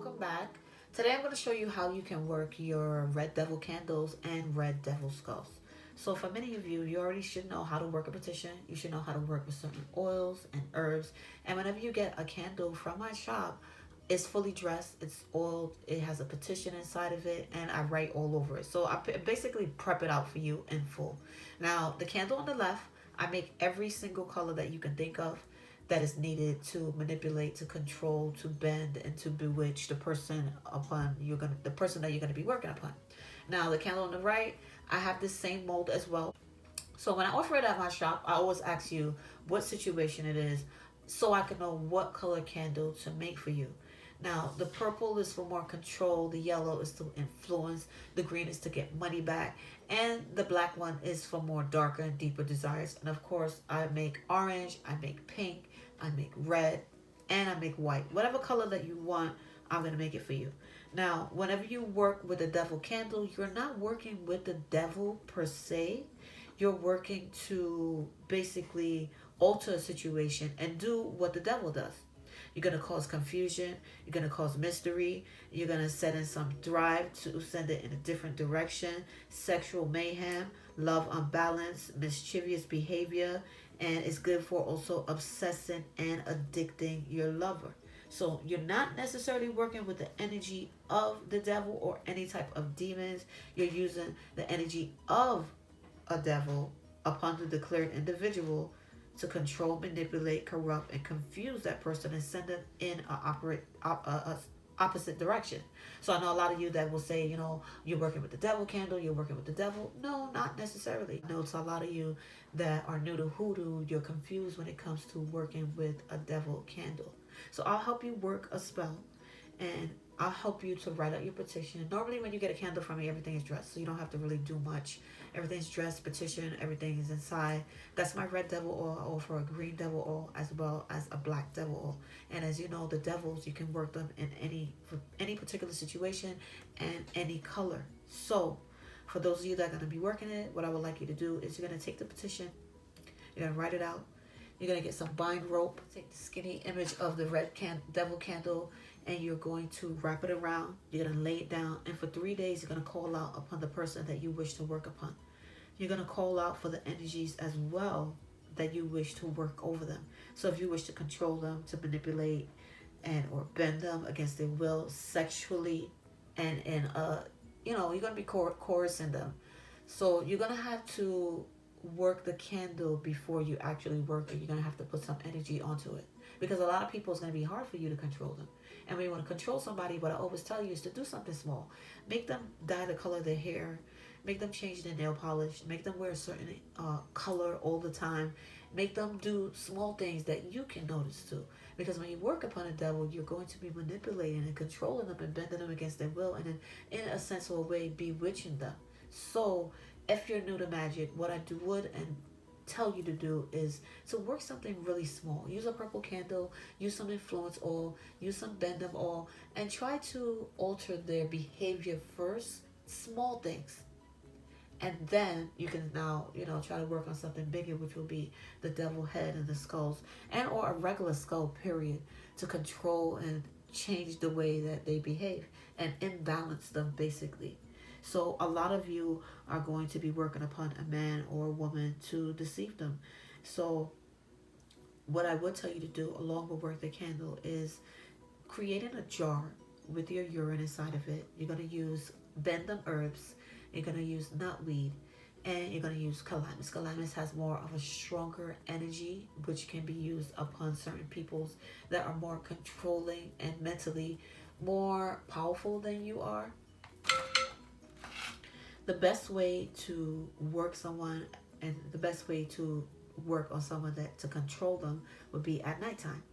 welcome back. Today I'm going to show you how you can work your red devil candles and red devil skulls. So for many of you, you already should know how to work a petition. You should know how to work with certain oils and herbs. And whenever you get a candle from my shop, it's fully dressed, it's oiled, it has a petition inside of it, and I write all over it. So I basically prep it out for you in full. Now, the candle on the left, I make every single color that you can think of that is needed to manipulate, to control, to bend, and to bewitch the person the person that you're gonna be working upon. Now, the candle on the right, I have this same mold as well. So when I offer it at my shop, I always ask you what situation it is so I can know what color candle to make for you. Now, the purple is for more control, the yellow is to influence, the green is to get money back, and the black one is for more darker and deeper desires. And of course, I make orange, I make pink, I make red, and I make white. Whatever color that you want, I'm going to make it for you. Now, whenever you work with a devil candle, you're not working with the devil per se. You're working to basically alter a situation and do what the devil does. You're going to cause confusion. You're going to cause mystery. You're going to set in some drive to send it in a different direction. Sexual mayhem, love unbalance, mischievous behavior. And it's good for also obsessing and addicting your lover. So you're not necessarily working with the energy of the devil or any type of demons. You're using the energy of a devil upon the declared individual to control, manipulate, corrupt, and confuse that person and send them in a opposite direction. So I know a lot of you that will say, you're working with the devil candle, you're working with the devil. No, not necessarily. I know it's a lot of you that are new to hoodoo, you're confused when it comes to working with a devil candle. So I'll help you work a spell and I'll help you to write out your petition. Normally when you get a candle from me, everything is dressed, so you don't have to really do much. Everything's dressed, petition, everything is inside. That's my red devil oil. I offer a green devil oil as well as a black devil oil. And as you know, the devils, you can work them in for any particular situation and any color. So for those of you that are going to be working it, what I would like you to do is you're going to take the petition, you're going to write it out. You're going to get some bind rope, take the skinny image of the red devil candle, and you're going to wrap it around. You're going to lay it down, and for 3 days, you're going to call out upon the person that you wish to work upon. You're going to call out for the energies as well that you wish to work over them. So if you wish to control them, to manipulate, and or bend them against their will sexually, and you're going to be coercing them. So you're going to have to work the candle before you actually work it. You're going to have to put some energy onto it because a lot of people, it's going to be hard for you to control them. And when you want to control somebody, what I always tell you is to do something small. Make them dye the color of their hair, make them change their nail polish, make them wear a certain color all the time, make them do small things that you can notice too. Because when you work upon a devil, you're going to be manipulating and controlling them and bending them against their will, and in a sense of a way bewitching them. So if you're new to magic, what I would and tell you to do is to work something really small. Use a purple candle, use some influence oil, use some bend them oil, and try to alter their behavior first. Small things. And then you can now, try to work on something bigger, which will be the devil head and the skulls, and or a regular skull, period, to control and change the way that they behave and imbalance them, basically. So a lot of you are going to be working upon a man or a woman to deceive them. So what I would tell you to do along with work the candle is creating a jar with your urine inside of it. You're going to use bend them herbs. You're going to use nutweed. And you're going to use calamus. Calamus has more of a stronger energy, which can be used upon certain peoples that are more controlling and mentally more powerful than you are. The best way to work someone and the best way to work on someone to control them would be at nighttime.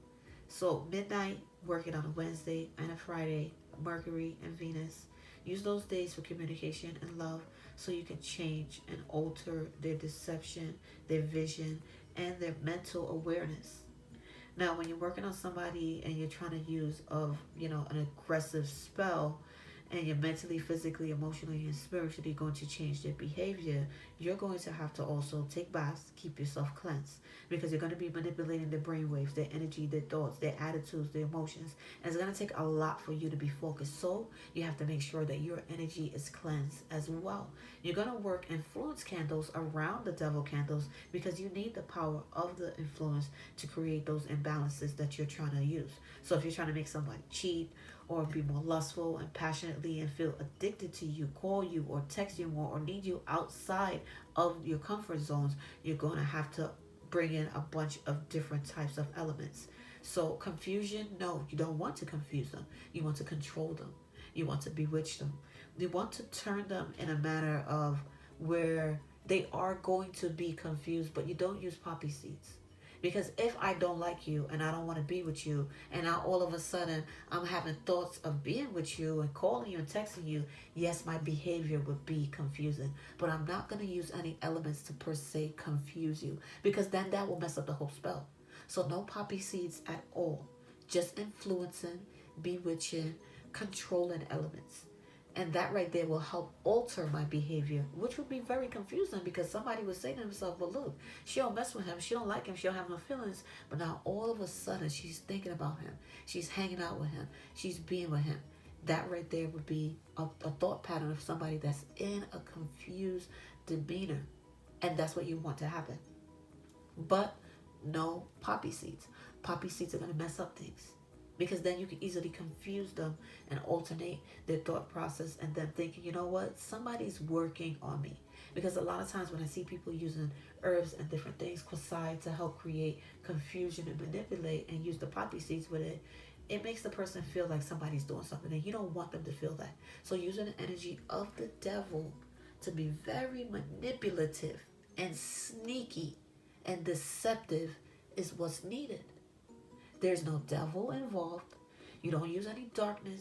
So midnight, work it on a Wednesday and a Friday, Mercury and Venus. Use those days for communication and love so you can change and alter their deception, their vision, and their mental awareness. Now, when you're working on somebody and you're trying to use an aggressive spell, and you're mentally, physically, emotionally, and spiritually going to change their behavior, you're going to have to also take baths, keep yourself cleansed, because you're going to be manipulating their brainwaves, their energy, their thoughts, their attitudes, their emotions. And it's going to take a lot for you to be focused. So you have to make sure that your energy is cleansed as well. You're going to work influence candles around the devil candles because you need the power of the influence to create those imbalances that you're trying to use. So if you're trying to make somebody cheat, or be more lustful and passionately and feel addicted to you, call you or text you more, or need you outside of your comfort zones, you're going to have to bring in a bunch of different types of elements. So confusion, no, you don't want to confuse them. You want to control them. You want to bewitch them. You want to turn them in a manner of where they are going to be confused, but you don't use poppy seeds. Because if I don't like you and I don't want to be with you, and now all of a sudden I'm having thoughts of being with you and calling you and texting you, yes, my behavior would be confusing. But I'm not going to use any elements to per se confuse you, because then that will mess up the whole spell. So no poppy seeds at all. Just influencing, bewitching, controlling elements. And that right there will help alter my behavior, which would be very confusing, because somebody would say to themselves, well, look, she don't mess with him, she don't like him, she don't have no feelings, but now all of a sudden she's thinking about him, she's hanging out with him, she's being with him. That right there would be a thought pattern of somebody that's in a confused demeanor, and that's what you want to happen. But no poppy seeds. Poppy seeds are going to mess up things, because then you can easily confuse them and alternate their thought process, and then thinking, you know what, somebody's working on me. Because a lot of times when I see people using herbs and different things, quasai, to help create confusion and manipulate, and use the poppy seeds with it, it makes the person feel like somebody's doing something, and you don't want them to feel that. So using the energy of the devil to be very manipulative and sneaky and deceptive is what's needed. There's no devil involved. You don't use any darkness.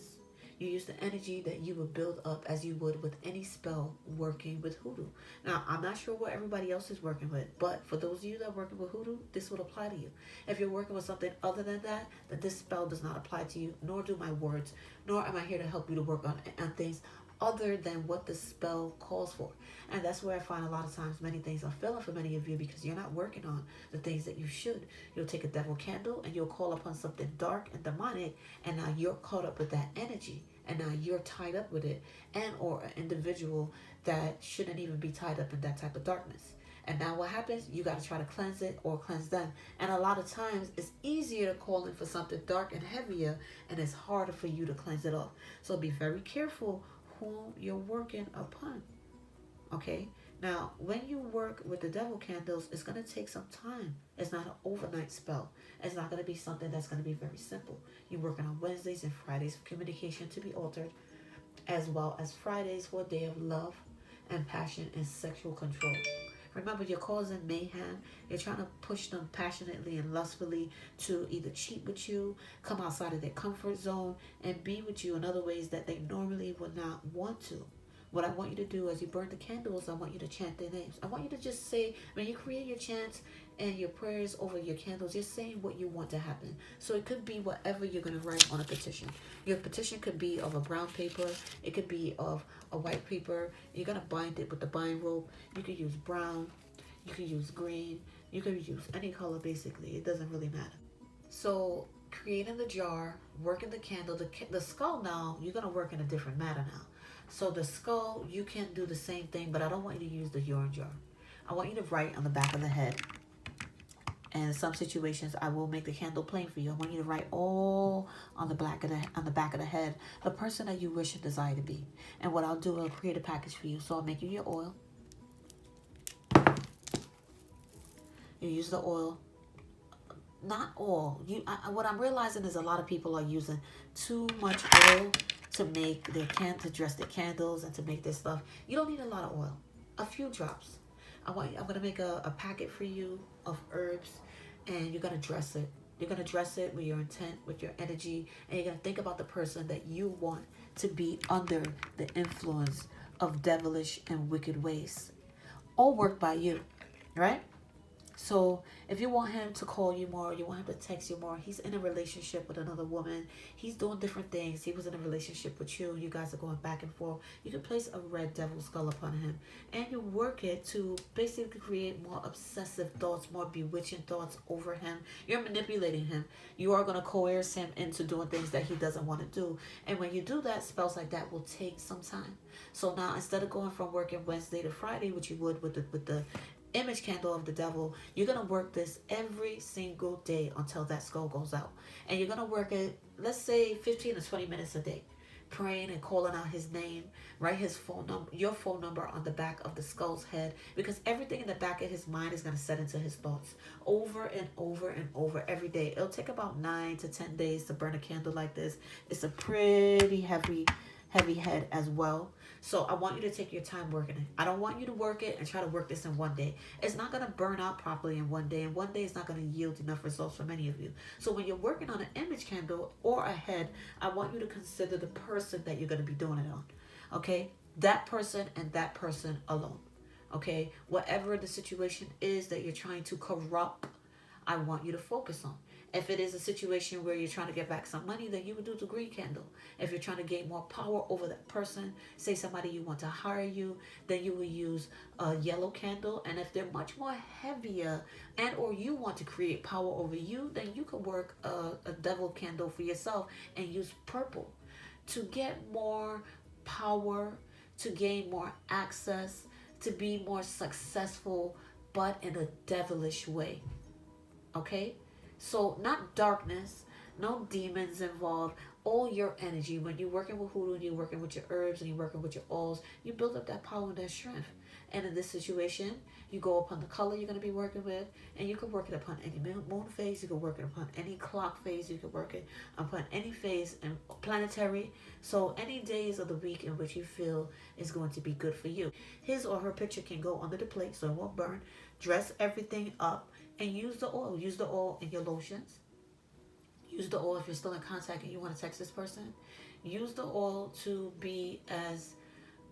You use the energy that you would build up as you would with any spell working with hoodoo. Now, I'm not sure what everybody else is working with, but for those of you that are working with hoodoo, this would apply to you. If you're working with something other than that, then this spell does not apply to you, nor do my words, nor am I here to help you to work on things other than what the spell calls for. And that's where I find a lot of times many things are failing for many of you, because you're not working on the things that you should. You'll take a devil candle and you'll call upon something dark and demonic, and now you're caught up with that energy, and now you're tied up with it, and or an individual that shouldn't even be tied up in that type of darkness. And now what happens? You got to try to cleanse it or cleanse them. And a lot of times it's easier to call in for something dark and heavier, and it's harder for you to cleanse it off. So be very careful whom you're working upon. Okay? Now, when you work with the devil candles, it's going to take some time. It's not an overnight spell. It's not going to be something that's going to be very simple. You're working on Wednesdays and Fridays for communication to be altered, as well as Fridays for a day of love and passion and sexual control. Remember, you're causing mayhem. You're trying to push them passionately and lustfully to either cheat with you, come outside of their comfort zone, and be with you in other ways that they normally would not want to. What I want you to do as you burn the candles, I want you to chant their names. I want you to just say, when you create your chants and your prayers over your candles, you're saying what you want to happen. So it could be whatever you're going to write on a petition. Your petition could be of a brown paper. It could be of a white paper. You're going to bind it with the bind rope. You could use brown. You could use green. You could use any color, basically. It doesn't really matter. So creating the jar, working the candle, the skull now, you're going to work in a different matter now. So the skull, you can do the same thing, but I don't want you to use the urine jar. I want you to write on the back of the head. And in some situations, I will make the candle plain for you. I want you to write all on the back of the head, the person that you wish and desire to be. And what I'll do, I'll create a package for you. So I'll make you your oil. You use the oil. Not all. What I'm realizing is a lot of people are using too much oil to make their to dress their candles and to make their stuff. You don't need a lot of oil. A few drops. I'm gonna make a packet for you of herbs, and you're gonna dress it. You're gonna dress it with your intent, with your energy, and you're gonna think about the person that you want to be under the influence of devilish and wicked ways, all worked by you, right? So if you want him to call you more, you want him to text you more, he's in a relationship with another woman, he's doing different things, he was in a relationship with you, you guys are going back and forth, you can place a red devil skull upon him and you work it to basically create more obsessive thoughts, more bewitching thoughts over him. You're manipulating him. You are going to coerce him into doing things that he doesn't want to do. And when you do that, spells like that will take some time. So now instead of going from working Wednesday to Friday, which you would with the image candle of the devil, you're going to work this every single day until that skull goes out. And you're going to work it, let's say 15 to 20 minutes a day, praying and calling out his name. Write his phone number, your phone number, on the back of the skull's head, because everything in the back of his mind is going to set into his thoughts over and over and over every day. It'll take about 9 to 10 days to burn a candle like this. It's a pretty heavy head as well. So I want you to take your time working it. I don't want you to work it and try to work this in one day. It's not going to burn out properly in one day, and one day is not going to yield enough results for many of you. So when you're working on an image candle or a head, I want you to consider the person that you're going to be doing it on. Okay? That person and that person alone. Okay? Whatever the situation is that you're trying to corrupt, I want you to focus on. If it is a situation where you're trying to get back some money, then you would do the green candle. If you're trying to gain more power over that person, say somebody you want to hire you, then you will use a yellow candle. And if they're much more heavier and or you want to create power over you, then you could work a devil candle for yourself and use purple to get more power, to gain more access, to be more successful, but in a devilish way. Okay? So not darkness, no demons involved. All your energy, when you're working with hoodoo and you're working with your herbs and you're working with your oils, you build up that power and that strength. And in this situation, you go upon the color you're going to be working with, and you can work it upon any moon phase, you can work it upon any clock phase, you can work it upon any phase and planetary. So any days of the week in which you feel is going to be good for you. His or her picture can go under the plate so it won't burn. Dress everything up and use the oil. Use the oil in your lotions. Use the oil if you're still in contact and you want to text this person. Use the oil to be as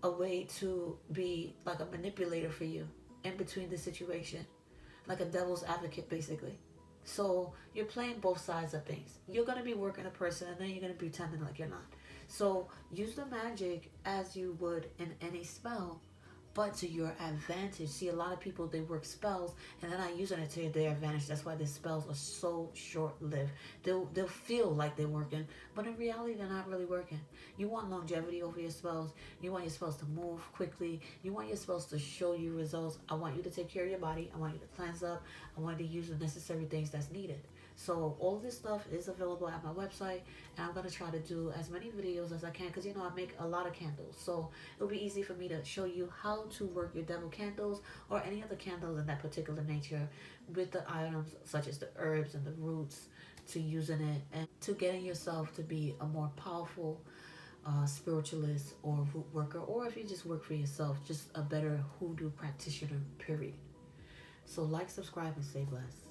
a way to be like a manipulator for you in between the situation. Like a devil's advocate, basically. So you're playing both sides of things. You're going to be working a person and then you're going to be pretending like you're not. So use the magic as you would in any spell, but to your advantage. See, a lot of people, they work spells and they're not using it to their advantage. That's why the spells are so short-lived. They'll feel like they're working, but in reality, they're not really working. You want longevity over your spells. You want your spells to move quickly. You want your spells to show you results. I want you to take care of your body. I want you to cleanse up. I want you to use the necessary things that's needed. So all this stuff is available at my website, and I'm going to try to do as many videos as I can, because I make a lot of candles, so it'll be easy for me to show you how to work your devil candles or any other candles in that particular nature with the items such as the herbs and the roots, to using it and to getting yourself to be a more powerful spiritualist or root worker, or if you just work for yourself, just a better hoodoo practitioner, period. So like, subscribe, and stay blessed.